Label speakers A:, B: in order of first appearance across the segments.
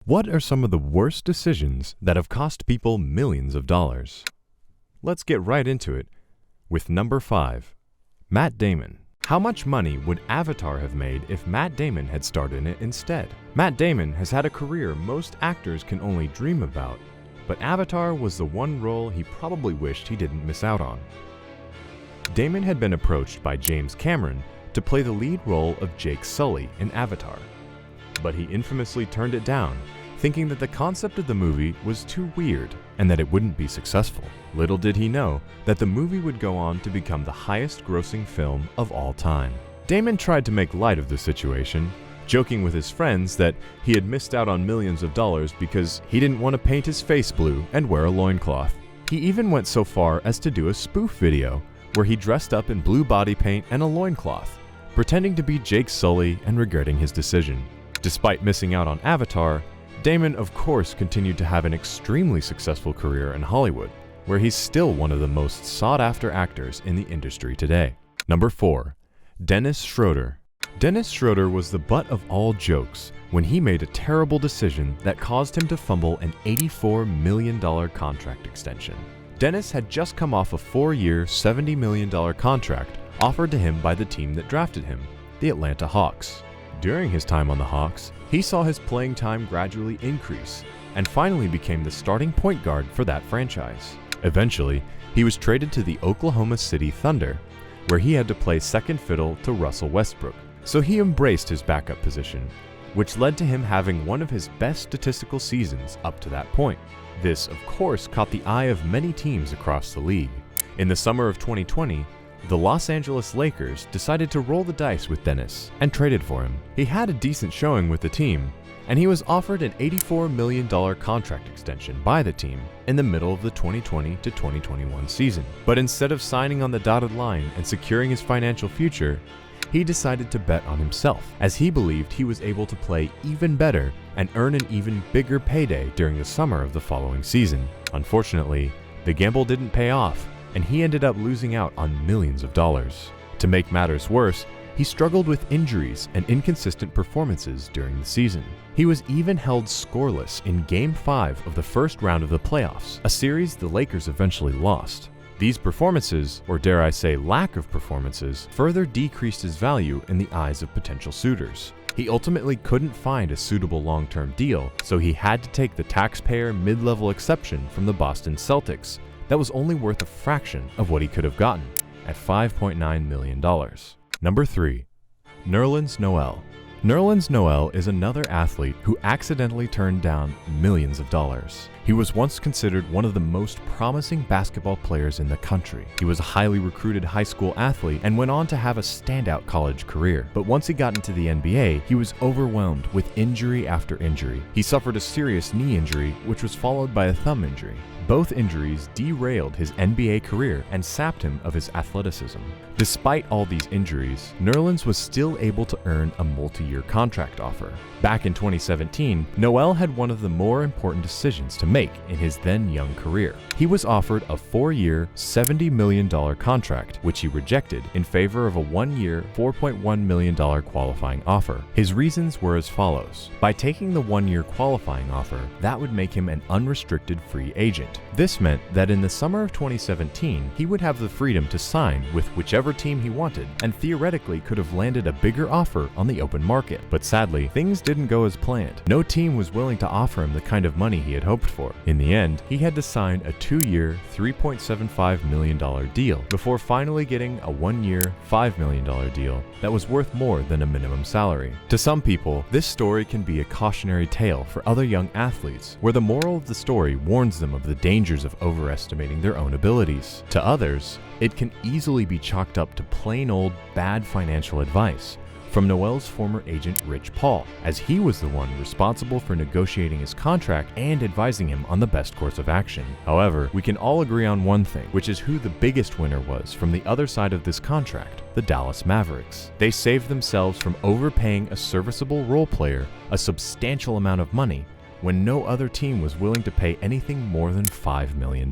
A: What are some of the worst decisions that have cost people millions of dollars? Let's get right into it with number 5, Matt Damon. How much money would Avatar have made if Matt Damon had starred in it instead? Matt Damon has had a career most actors can only dream about, but Avatar was the one role he probably wished he didn't miss out on. Damon had been approached by James Cameron to play the lead role of Jake Sully in Avatar, but he infamously turned it down, thinking that the concept of the movie was too weird and that it wouldn't be successful. Little did he know that the movie would go on to become the highest-grossing film of all time. Damon tried to make light of the situation, joking with his friends that he had missed out on millions of dollars because he didn't want to paint his face blue and wear a loincloth. He even went so far as to do a spoof video where he dressed up in blue body paint and a loincloth, pretending to be Jake Sully and regretting his decision. Despite missing out on Avatar, Damon of course continued to have an extremely successful career in Hollywood, where he's still one of the most sought-after actors in the industry today. Number 4, Dennis Schroeder. Dennis Schroeder was the butt of all jokes when he made a terrible decision that caused him to fumble an $84 million contract extension. Dennis had just come off a 4-year, $70 million contract offered to him by the team that drafted him, the Atlanta Hawks. During his time on the Hawks, he saw his playing time gradually increase and finally became the starting point guard for that franchise. Eventually, he was traded to the Oklahoma City Thunder, where he had to play second fiddle to Russell Westbrook. So he embraced his backup position, which led to him having one of his best statistical seasons up to that point. This, of course, caught the eye of many teams across the league. In the summer of 2020, the Los Angeles Lakers decided to roll the dice with Dennis and traded for him. He had a decent showing with the team, and he was offered an $84 million contract extension by the team in the middle of the 2020 to 2021 season. But instead of signing on the dotted line and securing his financial future, he decided to bet on himself, as he believed he was able to play even better and earn an even bigger payday during the summer of the following season. Unfortunately, the gamble didn't pay off, and he ended up losing out on millions of dollars. To make matters worse, he struggled with injuries and inconsistent performances during the season. He was even held scoreless in Game 5 of the first round of the playoffs, a series the Lakers eventually lost. These performances, or dare I say lack of performances, further decreased his value in the eyes of potential suitors. He ultimately couldn't find a suitable long-term deal, so he had to take the taxpayer mid-level exception from the Boston Celtics that was only worth a fraction of what he could have gotten, at $5.9 million. Number 3, Nerlens Noel. Nerlens Noel is another athlete who accidentally turned down millions of dollars. He was once considered one of the most promising basketball players in the country. He was a highly recruited high school athlete and went on to have a standout college career. But once he got into the NBA, he was overwhelmed with injury after injury. He suffered a serious knee injury, which was followed by a thumb injury. Both injuries derailed his NBA career and sapped him of his athleticism. Despite all these injuries, Nerlens was still able to earn a multi-year contract offer. Back in 2017, Noel had one of the more important decisions to make in his then young career. He was offered a 4-year, $70 million contract, which he rejected in favor of a 1-year, $4.1 million qualifying offer. His reasons were as follows. By taking the 1-year qualifying offer, that would make him an unrestricted free agent. This meant that in the summer of 2017, he would have the freedom to sign with whichever team he wanted, and theoretically could have landed a bigger offer on the open market. But sadly, things didn't go as planned. No team was willing to offer him the kind of money he had hoped for. In the end, he had to sign a 2-year, $3.75 million deal before finally getting a 1-year, $5 million deal that was worth more than a minimum salary. To some people, this story can be a cautionary tale for other young athletes, where the moral of the story warns them of the dangers of overestimating their own abilities. To others, it can easily be chalked up to plain old bad financial advice from Noel's former agent Rich Paul, as he was the one responsible for negotiating his contract and advising him on the best course of action. However, we can all agree on one thing, which is who the biggest winner was from the other side of this contract: the Dallas Mavericks. They saved themselves from overpaying a serviceable role player a substantial amount of money when no other team was willing to pay anything more than $5 million.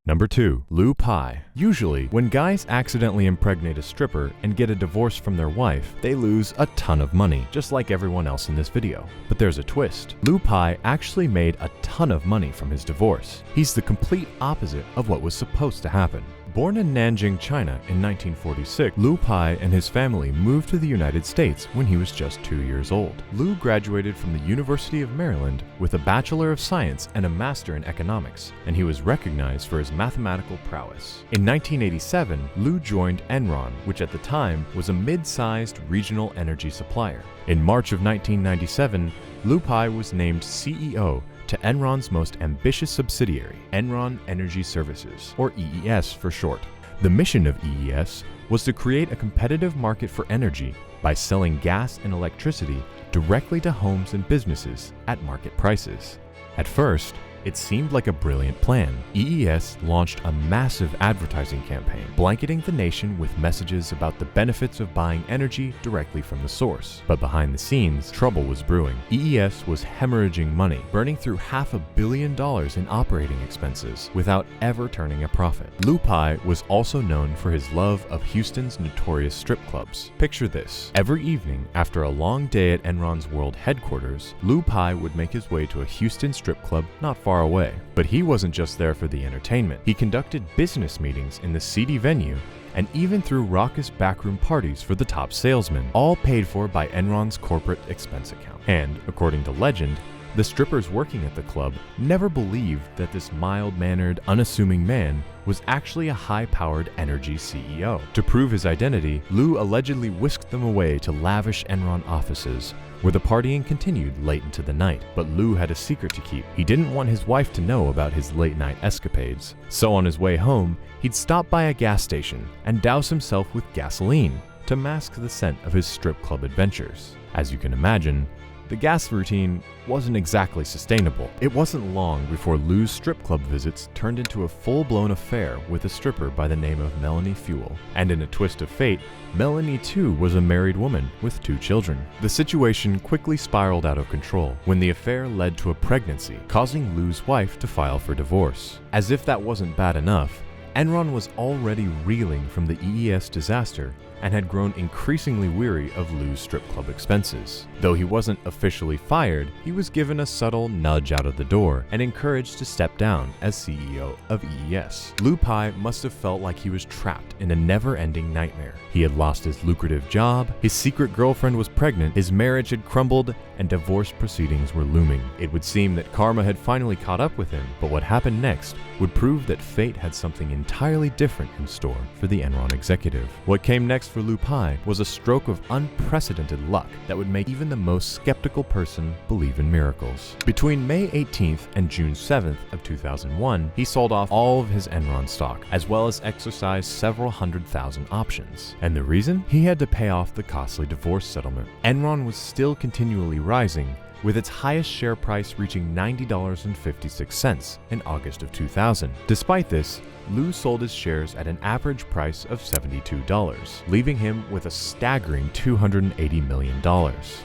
A: Number 2. Lou Pie. Usually, when guys accidentally impregnate a stripper and get a divorce from their wife, they lose a ton of money, just like everyone else in this video. But there's a twist. Lou Pie actually made a ton of money from his divorce. He's the complete opposite of what was supposed to happen. Born in Nanjing, China in 1946, Lou Pie and his family moved to the United States when he was just 2 years old. Lou graduated from the University of Maryland with a Bachelor of Science and a Master in Economics, and he was recognized for his mathematical prowess. In 1987, Lou joined Enron, which at the time was a mid-sized regional energy supplier. In March of 1997, Lou Pie was named CEO to Enron's most ambitious subsidiary, Enron Energy Services, or EES for short. The mission of EES was to create a competitive market for energy by selling gas and electricity directly to homes and businesses at market prices. At first, it seemed like a brilliant plan. EES launched a massive advertising campaign, blanketing the nation with messages about the benefits of buying energy directly from the source. But behind the scenes, trouble was brewing. EES was hemorrhaging money, burning through $500 million in operating expenses without ever turning a profit. Lou Pie was also known for his love of Houston's notorious strip clubs. Picture this. Every evening, after a long day at Enron's world headquarters, Lou Pie would make his way to a Houston strip club not far away. But he wasn't just there for the entertainment. He conducted business meetings in the seedy venue and even threw raucous backroom parties for the top salesmen, all paid for by Enron's corporate expense account. And, according to legend, the strippers working at the club never believed that this mild-mannered, unassuming man was actually a high-powered energy CEO. To prove his identity, Lou allegedly whisked them away to lavish Enron offices, where the partying continued late into the night. But Lou had a secret to keep. He didn't want his wife to know about his late-night escapades. So on his way home, he'd stop by a gas station and douse himself with gasoline to mask the scent of his strip club adventures. As you can imagine, the gas routine wasn't exactly sustainable. It wasn't long before Lou's strip club visits turned into a full-blown affair with a stripper by the name of Melanie Fuel. And in a twist of fate, Melanie too was a married woman with 2 children. The situation quickly spiraled out of control when the affair led to a pregnancy, causing Lou's wife to file for divorce. As if that wasn't bad enough, Enron was already reeling from the EES disaster and had grown increasingly weary of Lou's strip club expenses. Though he wasn't officially fired, he was given a subtle nudge out of the door and encouraged to step down as CEO of EES. Lou Pie must have felt like he was trapped in a never-ending nightmare. He had lost his lucrative job, his secret girlfriend was pregnant, his marriage had crumbled, and divorce proceedings were looming. It would seem that karma had finally caught up with him, but what happened next would prove that fate had something entirely different in store for the Enron executive. What came next for Lou Pie was a stroke of unprecedented luck that would make even the most skeptical person believe in miracles. Between May 18th and June 7th of 2001, he sold off all of his Enron stock, as well as exercised several 100,000 options. And the reason? He had to pay off the costly divorce settlement. Enron was still continually rising, with its highest share price reaching $90.56 in August of 2000. Despite this, Lou sold his shares at an average price of $72, leaving him with a staggering $280 million.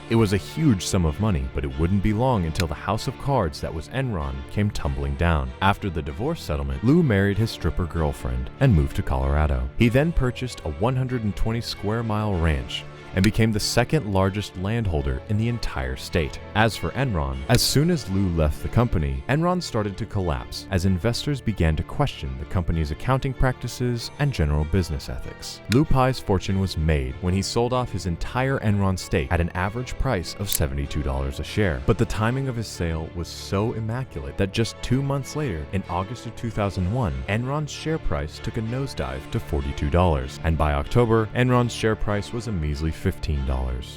A: It was a huge sum of money, but it wouldn't be long until the house of cards that was Enron came tumbling down. After the divorce settlement, Lou married his stripper girlfriend and moved to Colorado. He then purchased a 120 square mile ranch and became the second largest landholder in the entire state. As for Enron, as soon as Lou left the company, Enron started to collapse as investors began to question the company's accounting practices and general business ethics. Lou Pie's fortune was made when he sold off his entire Enron stake at an average price of $72 a share. But the timing of his sale was so immaculate that just 2 months later, in August of 2001, Enron's share price took a nosedive to $42, and by October, Enron's share price was a measly $15.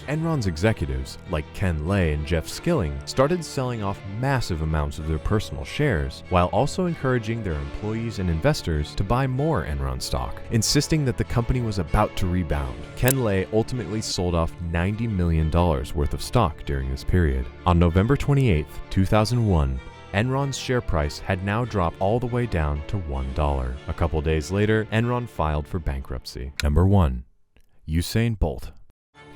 A: Enron's executives, like Ken Lay and Jeff Skilling, started selling off massive amounts of their personal shares, while also encouraging their employees and investors to buy more Enron stock, insisting that the company was about to rebound. Ken Lay ultimately sold off $90 million worth of stock during this period. On November 28, 2001, Enron's share price had now dropped all the way down to $1. A couple days later, Enron filed for bankruptcy. Number 1. Usain Bolt.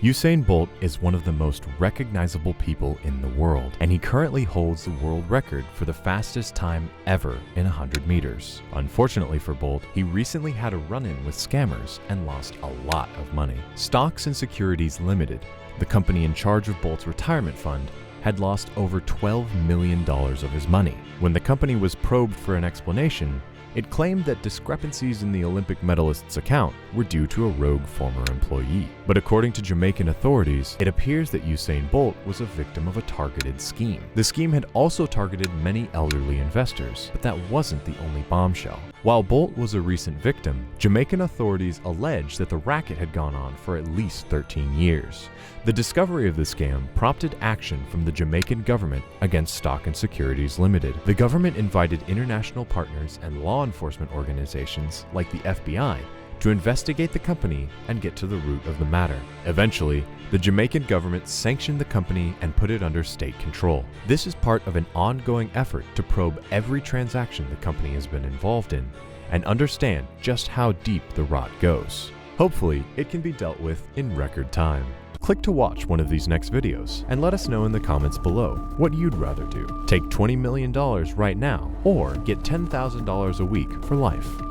A: Usain Bolt is one of the most recognizable people in the world, and he currently holds the world record for the fastest time ever in 100 meters. Unfortunately for Bolt, he recently had a run-in with scammers and lost a lot of money. Stocks and Securities Limited, the company in charge of Bolt's retirement fund, had lost over $12 million of his money. When the company was probed for an explanation, it claimed that discrepancies in the Olympic medalist's account were due to a rogue former employee. But according to Jamaican authorities, it appears that Usain Bolt was a victim of a targeted scheme. The scheme had also targeted many elderly investors, but that wasn't the only bombshell. While Bolt was a recent victim, Jamaican authorities allege that the racket had gone on for at least 13 years. The discovery of the scam prompted action from the Jamaican government against Stock and Securities Limited. The government invited international partners and law enforcement organizations like the FBI to investigate the company and get to the root of the matter. Eventually, the Jamaican government sanctioned the company and put it under state control. This is part of an ongoing effort to probe every transaction the company has been involved in and understand just how deep the rot goes. Hopefully, it can be dealt with in record time. Click to watch one of these next videos and let us know in the comments below what you'd rather do. Take $20 million right now or get $10,000 a week for life.